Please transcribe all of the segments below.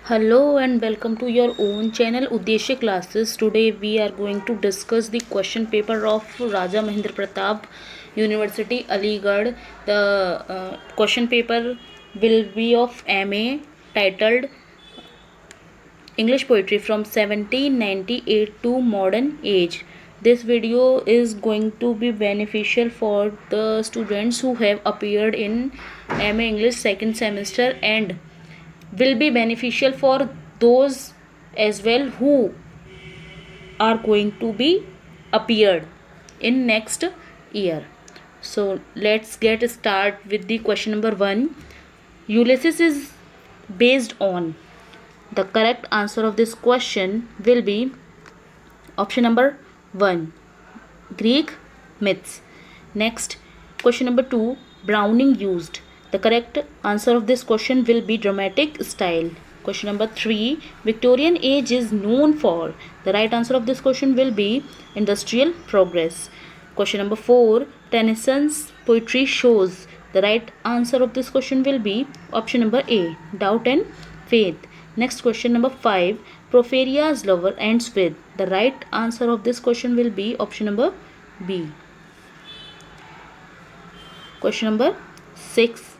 Hello and welcome to your own channel Uddeshya Classes. Today we are going to discuss the question paper of Raja Mahendra Pratap University Aligarh. The question paper will be of MA titled English Poetry from 1798 to Modern Age. This video is going to be beneficial for the students who have appeared in MA English second semester and will be beneficial for those as well who are going to be appeared in next year. So let's get start with the question number 1. Ulysses is based on. The correct answer of this question will be option number 1, Greek myths. Next, question number 2, Browning used. The correct answer of this question will be dramatic style. Question number 3, Victorian age is known for. The right answer of this question will be industrial progress. Question number 4, Tennyson's poetry shows. The right answer of this question will be option number A, doubt and faith. Next, question number 5, Porphyria's lover ends with. The right answer of this question will be option number B. Question number 6,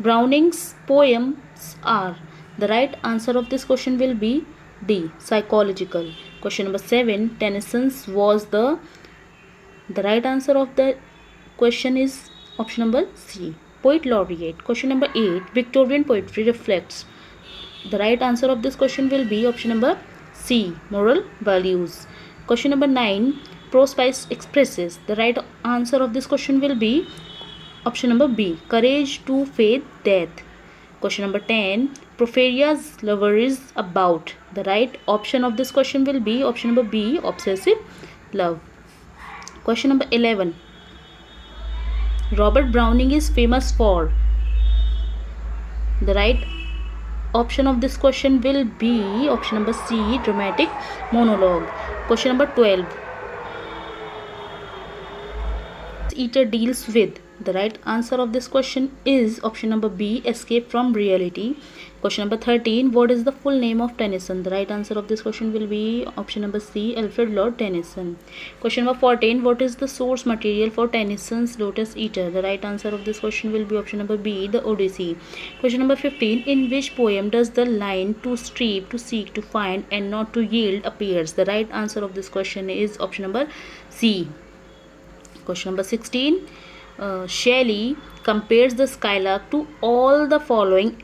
Browning's poems are. The right answer of this question will be D, psychological. Question number 7, Tennyson's was the right answer of the question is option number C, poet laureate. Question number 8, Victorian poetry reflects. The right answer of this question will be option number C, moral values. Question number 9, prose expresses. The right answer of this question will be option number B, courage to faith death. Question number 10, Porphyria's lover is about. The right option of this question will be option number B, obsessive love. Question number 11, Robert Browning is famous for. The right option of this question will be option number C, dramatic monologue. Question number 12, Eater deals with. The right answer of this question is option number B, escape from reality. Question number 13, what is the full name of Tennyson? The right answer of this question will be option number C, Alfred Lord Tennyson. Question number 14, what is the source material for Tennyson's Lotus Eater? The right answer of this question will be option number B, the Odyssey. Question number 15, in which poem does the line to strive, to seek, to find and not to yield appears? The right answer of this question is option number C. Question number 16, Shelley compares the skylark to all the following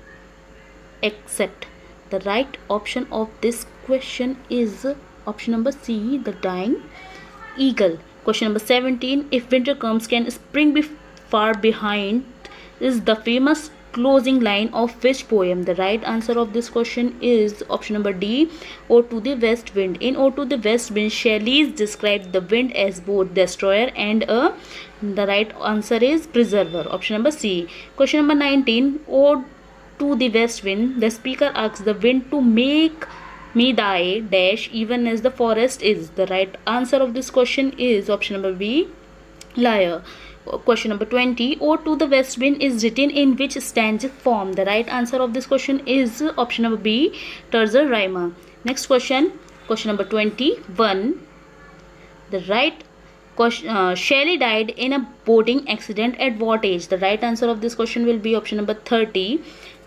except. The right option of this question is option number C, the dying eagle. Question number 17, if winter comes can spring be far behind is the famous closing line of which poem? The right answer of this question is option number D, Ode to the West Wind. In Ode to the West Wind, Shelley described the wind as both destroyer and a. The right answer is preserver, option number C. Question number 19, Ode to the West Wind, the speaker asks the wind to make me die dash even as the forest is. The right answer of this question is option number B, liar. Question number 20, Ode to the West Wind is written in which stanzic form? The right answer of this question is option number B, terza rima. Next question, question number 21, the right question, Shelley died in a boating accident at what age? The right answer of this question will be option number 30,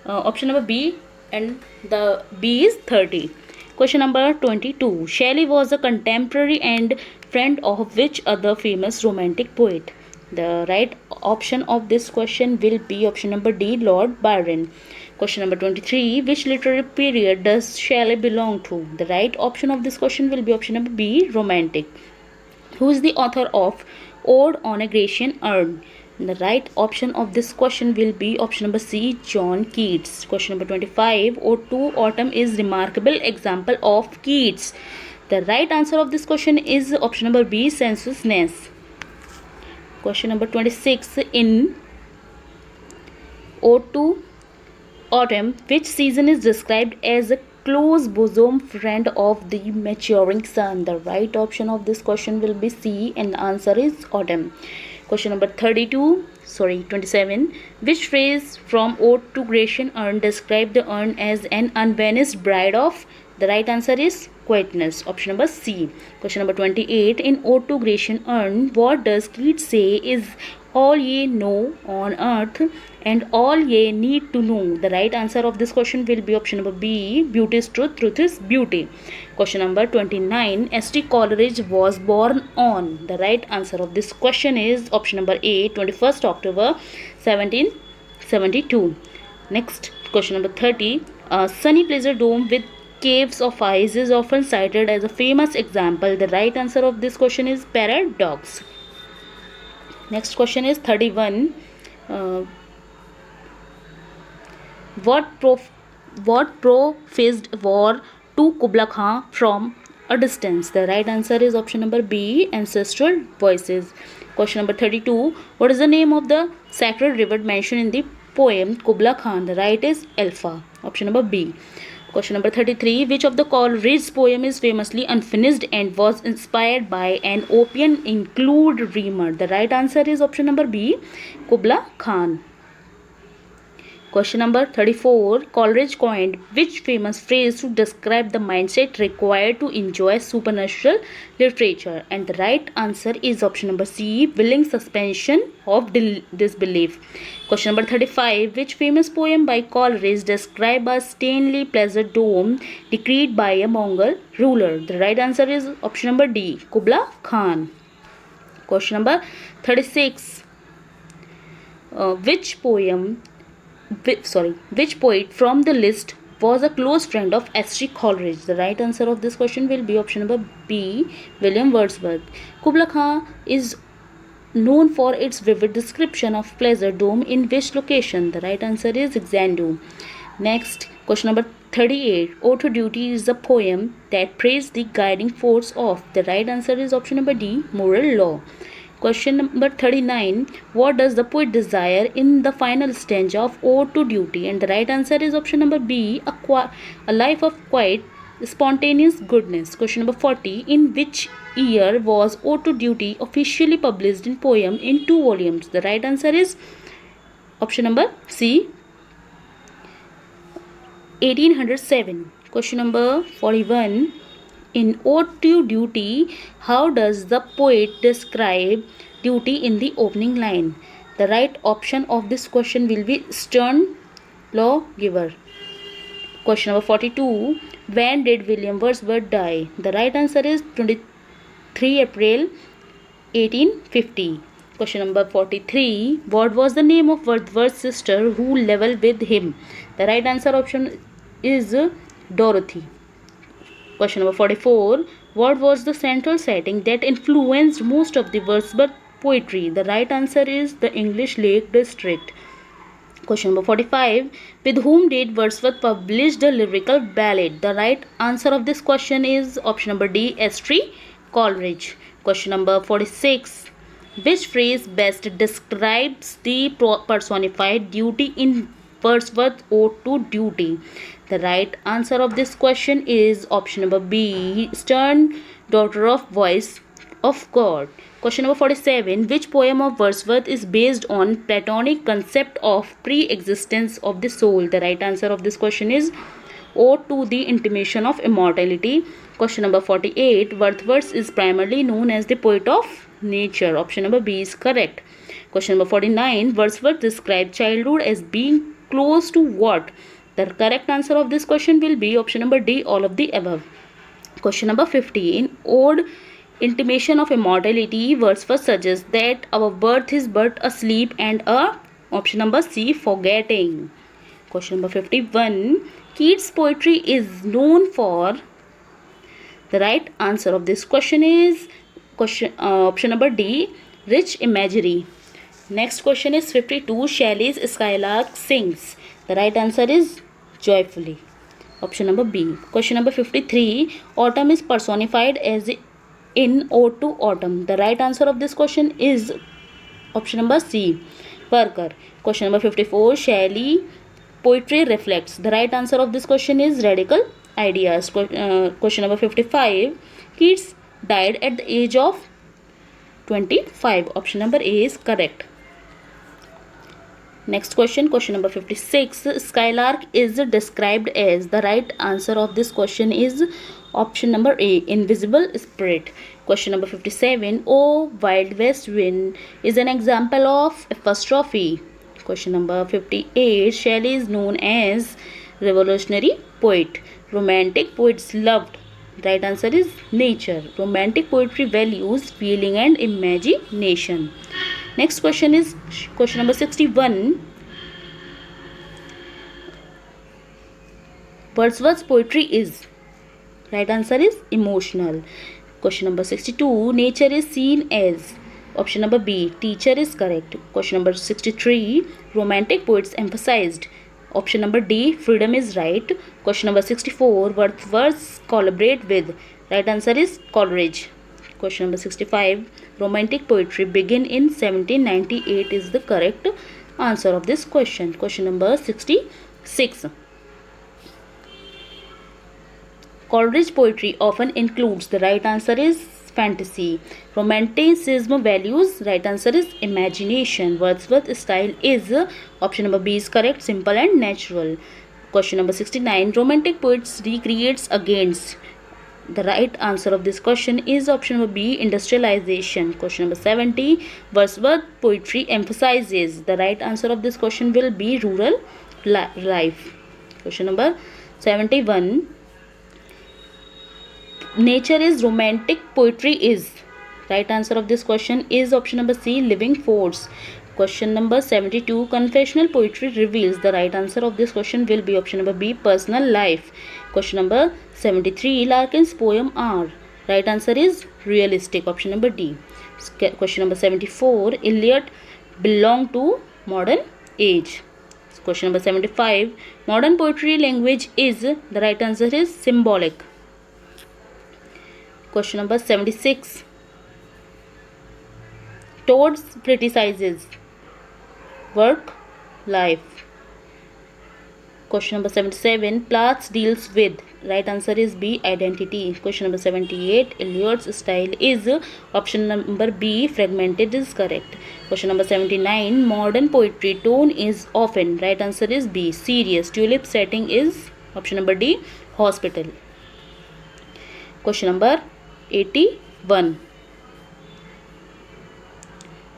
option number B, and the B is 30. Question number 22, Shelley was a contemporary and friend of which other famous romantic poet? The right option of this question will be option number D, Lord Byron. Question number 23, which literary period does Shelley belong to? The right option of this question will be option number B, romantic. Who is the author of Ode on a Grecian Urn? The right option of this question will be option number C, John Keats. Question number 25, Ode to Autumn is remarkable example of Keats. The right answer of this question is option number B, sensuousness. Question number 26, in Ode to Autumn, which season is described as a close bosom friend of the maturing sun? The right option of this question will be C, and the answer is autumn. Question number 27. Which phrase from Ode to Grecian Urn describe the urn as an unvanished bride of? The right answer is quietness. Option number C. Question number 28. In Ode to Grecian Urn, what does Keats say is all ye know on earth and all ye need to know? The right answer of this question will be option number B. Beauty is truth, truth is beauty. Question number 29. S.T. Coleridge was born on. The right answer of this question is option number A. 21st October 1772. Next, question number 30. Sunny Pleasure Dome with caves of ice is often cited as a famous example. The right answer of this question is paradox. Next question is 31. What professed war to Kubla Khan from a distance? The right answer is option number B. Ancestral voices. Question number 32. What is the name of the sacred river mentioned in the poem Kubla Khan? The right is Alpha. Option number B. Question number 33. Which of the Coleridge's poem is famously unfinished and was inspired by an opium include dreamer? The right answer is option number B. Kubla Khan. Question number 34. Coleridge coined which famous phrase to describe the mindset required to enjoy supernatural literature? And the right answer is option number C. Willing suspension of disbelief. Question number 35. Which famous poem by Coleridge describe a Stanley Pleasure Dome decreed by a Mongol ruler? The right answer is option number D. Kubla Khan. Question number 36. Which poet from the list was a close friend of S.T. Coleridge? The right answer of this question will be option number B. William Wordsworth. Kubla Khan is known for its vivid description of Pleasure Dome in which location? The right answer is Xanadu. Next, question number 38. Ode to Duty is a poem that praised the guiding force of. The right answer is option number D. Moral law. Question number 39. What does the poet desire in the final stanza of Ode to Duty? And the right answer is option number B. A life of quiet, spontaneous goodness. Question number 40. In which year was Ode to Duty officially published in poem in 2 volumes? The right answer is option number C. 1807. Question number 41. In Ode to Duty, how does the poet describe duty in the opening line? The right option of this question will be stern lawgiver. Question number 42. When did William Wordsworth die? The right answer is 23 April 1850. Question number 43. What was the name of Wordsworth's sister who levelled with him? The right answer option is Dorothy. Question number 44. What was the central setting that influenced most of the Wordsworth poetry? The right answer is the English Lake District. Question number 45. With whom did Wordsworth publish the lyrical ballad? The right answer of this question is option number D. S.T. Coleridge. Question number 46. Which phrase best describes the personified duty in Wordsworth's Ode to Duty? The right answer of this question is option number B. Stern daughter of voice of God. Question number 47. Which poem of Wordsworth is based on Platonic concept of pre-existence of the soul? The right answer of this question is Ode to the Intimation of Immortality. Question number 48. Wordsworth is primarily known as the poet of nature. Option number B is correct. Question number 49. Wordsworth described childhood as being close to what? The correct answer of this question will be option number D. All of the above. Question number 50. In Ode Intimation of Immortality, Wordsworth suggests that our birth is but a sleep and a option number C. forgetting. Question number 51. Keats' poetry is known for. The right answer of this question is option number D. Rich imagery. Next question is 52. Shelley's Skylark sings. The right answer is joyfully. Option number B. Question number 53. Autumn is personified as in Ode to Autumn. The right answer of this question is option number C. Worker. Question number 54. Shelley poetry reflects. The right answer of this question is radical ideas. Question number 55. Keats died at the age of 25. Option number A is correct. Next question, question number 56. Skylark is described as. The right answer of this question is option number A, invisible spirit. Question number 57. Oh Wild West Wind is an example of apostrophe. Question number 58. Shelley is known as revolutionary poet. Romantic poets loved. Right answer is nature. Romantic poetry values feeling and imagination. Next question is question number 61. Wordsworth's poetry is. Right answer is emotional. Question number 62. Nature is seen as. Option number B, teacher is correct. Question number 63. Romantic poets emphasized. Option number D, freedom is right. Question number 64. Wordsworth collaborate with. Right answer is Coleridge. Question number 65. Romantic poetry began in 1798 is the correct answer of this question. Question number 66. Coleridge poetry often includes. The right answer is fantasy. Romanticism values. Right answer is imagination. Wordsworth style is. Option number B is correct, simple and natural. Question number 69. Romantic poets recreates against. The right answer of this question is option number B, industrialization. Question number 70. Wordsworth poetry emphasizes. The right answer of this question will be rural life. Question number 71. Nature is romantic poetry is. Right answer of this question is option number C, living force. Question number 72. Confessional poetry reveals. The right answer of this question will be option number B, personal life. Question number 73. Larkin's poem are. Right answer is realistic. Option number D. Question number 74. Eliot belong to modern age. Question number 75. Modern poetry language is. The right answer is symbolic. Question number 76. Toads criticizes. Work, life. Question number 77. Plath deals with. Right answer is B, identity. Question number 78. Eliot's style is. Option number B, fragmented is correct. Question number 79. Modern poetry tone is often. Right answer is B, serious. Tulip setting is. Option number D, hospital. Question number 81.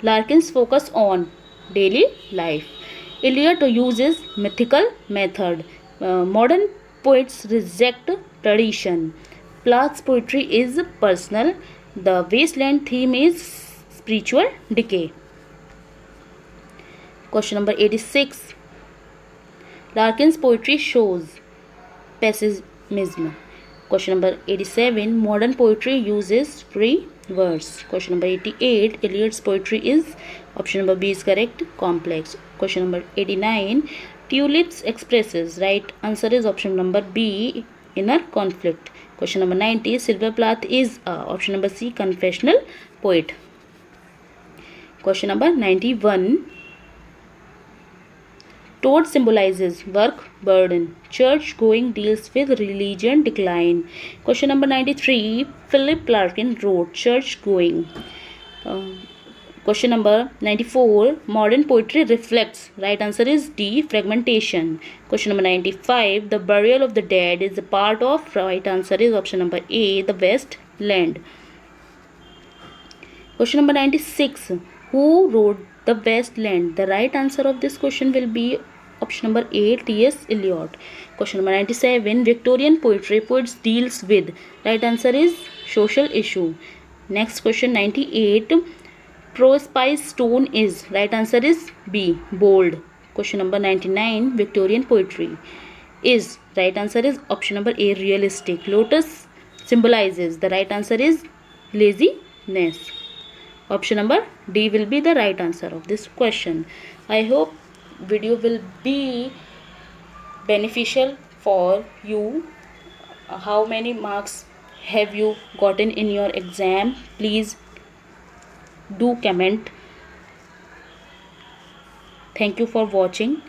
Larkin's focus on daily life. Eliot uses mythical method. Modern poets reject tradition. Plath's poetry is personal. The wasteland theme is spiritual decay. Question number 86. Larkin's poetry shows pessimism. Question number 87. Modern poetry uses free verse. Question number 88. Eliot's poetry is. Option number B is correct, complex. Question number 89. Tulips expresses. Right answer is option number B, inner conflict. Question number 90. Sylvia Plath is. Option number C, confessional poet. Question number 91. Toad symbolizes work burden. Church going deals with religion decline. Question number 93. Philip Larkin wrote church going. Question number 94. Modern poetry reflects. Right answer is D, fragmentation. Question number 95. The burial of the dead is a part of. Right answer is option number A, the West Land. Question number 96. Who wrote the West Land? The right answer of this question will be option number A, T.S. Eliot. Question number 97. Victorian poetry poets deals with. Right answer is social issue. Next question 98. Prospice tone is. Right answer is B, bold. Question number 99. Victorian poetry is. Right answer is option number A, realistic. Lotus symbolizes. The right answer is laziness. Option number D will be the right answer of this question. I hope video will be beneficial for you. How many marks have you gotten in your exam? Please do comment. Thank you for watching.